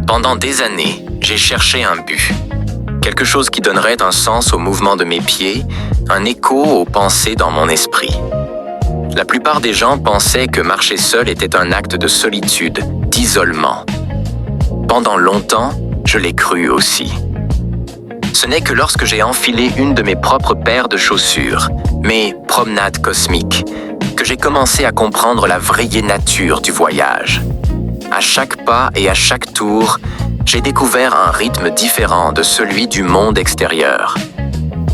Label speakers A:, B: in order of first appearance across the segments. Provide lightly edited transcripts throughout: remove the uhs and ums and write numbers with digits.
A: Pendant des années, j'ai cherché un but. Quelque chose qui donnerait un sens au mouvement de mes pieds, un écho aux pensées dans mon esprit. La plupart des gens pensaient que marcher seul était un acte de solitude, d'isolement. Pendant longtemps, je l'ai cru aussi. Ce n'est que lorsque j'ai enfilé une de mes propres paires de chaussures, mes promenades cosmiques, que j'ai commencé à comprendre la vraie nature du voyage. À chaque pas et à chaque tour, j'ai découvert un rythme différent de celui du monde extérieur.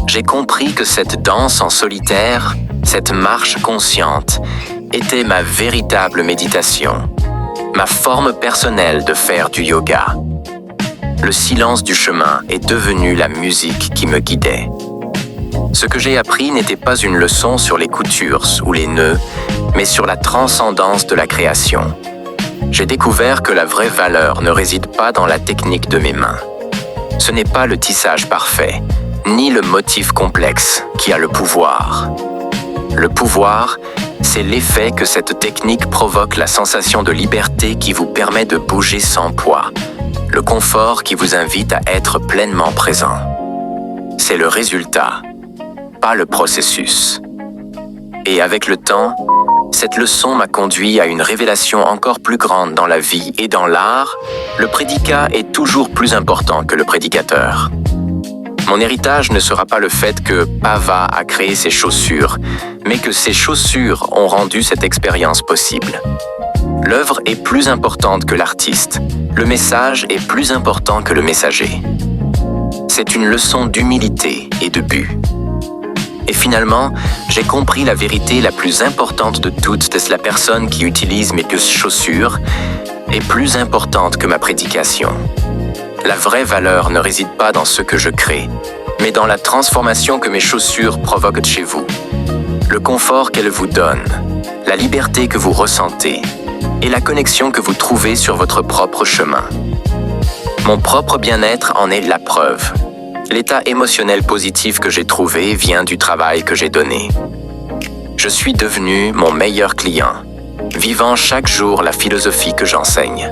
A: J'ai compris que cette danse en solitaire, cette marche consciente, était ma véritable méditation, ma forme personnelle de faire du yoga. Le silence du chemin est devenu la musique qui me guidait. Ce que j'ai appris n'était pas une leçon sur les coutures ou les nœuds, mais sur la transcendance de la création. J'ai découvert que la vraie valeur ne réside pas dans la technique de mes mains. Ce n'est pas le tissage parfait, ni le motif complexe qui a le pouvoir. Le pouvoir, c'est l'effet que cette technique provoque, la sensation de liberté qui vous permet de bouger sans poids, le confort qui vous invite à être pleinement présent. C'est le résultat, pas le processus. Et avec le temps, cette leçon m'a conduit à une révélation encore plus grande dans la vie et dans l'art. Le prédicat est toujours plus important que le prédicateur. Mon héritage ne sera pas le fait que Pava a créé ses chaussures, mais que ses chaussures ont rendu cette expérience possible. L'œuvre est plus importante que l'artiste. Le message est plus important que le messager. C'est une leçon d'humilité et de but. Et finalement, j'ai compris la vérité la plus importante de toutes, la personne qui utilise mes chaussures est plus importante que ma prédication. La vraie valeur ne réside pas dans ce que je crée, mais dans la transformation que mes chaussures provoquent chez vous. Le confort qu'elles vous donnent, la liberté que vous ressentez et la connexion que vous trouvez sur votre propre chemin. Mon propre bien-être en est la preuve. L'état émotionnel positif que j'ai trouvé vient du travail que j'ai donné. Je suis devenu mon meilleur client, vivant chaque jour la philosophie que j'enseigne.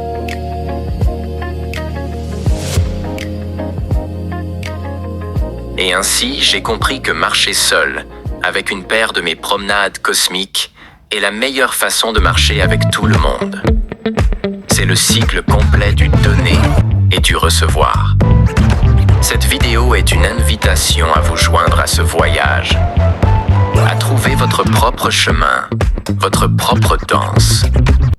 A: Et ainsi, j'ai compris que marcher seul, avec une paire de mes promenades cosmiques, est la meilleure façon de marcher avec tout le monde. C'est le cycle complet du donner et du recevoir. Cette vidéo est une invitation à vous joindre à ce voyage, à trouver votre propre chemin, votre propre danse.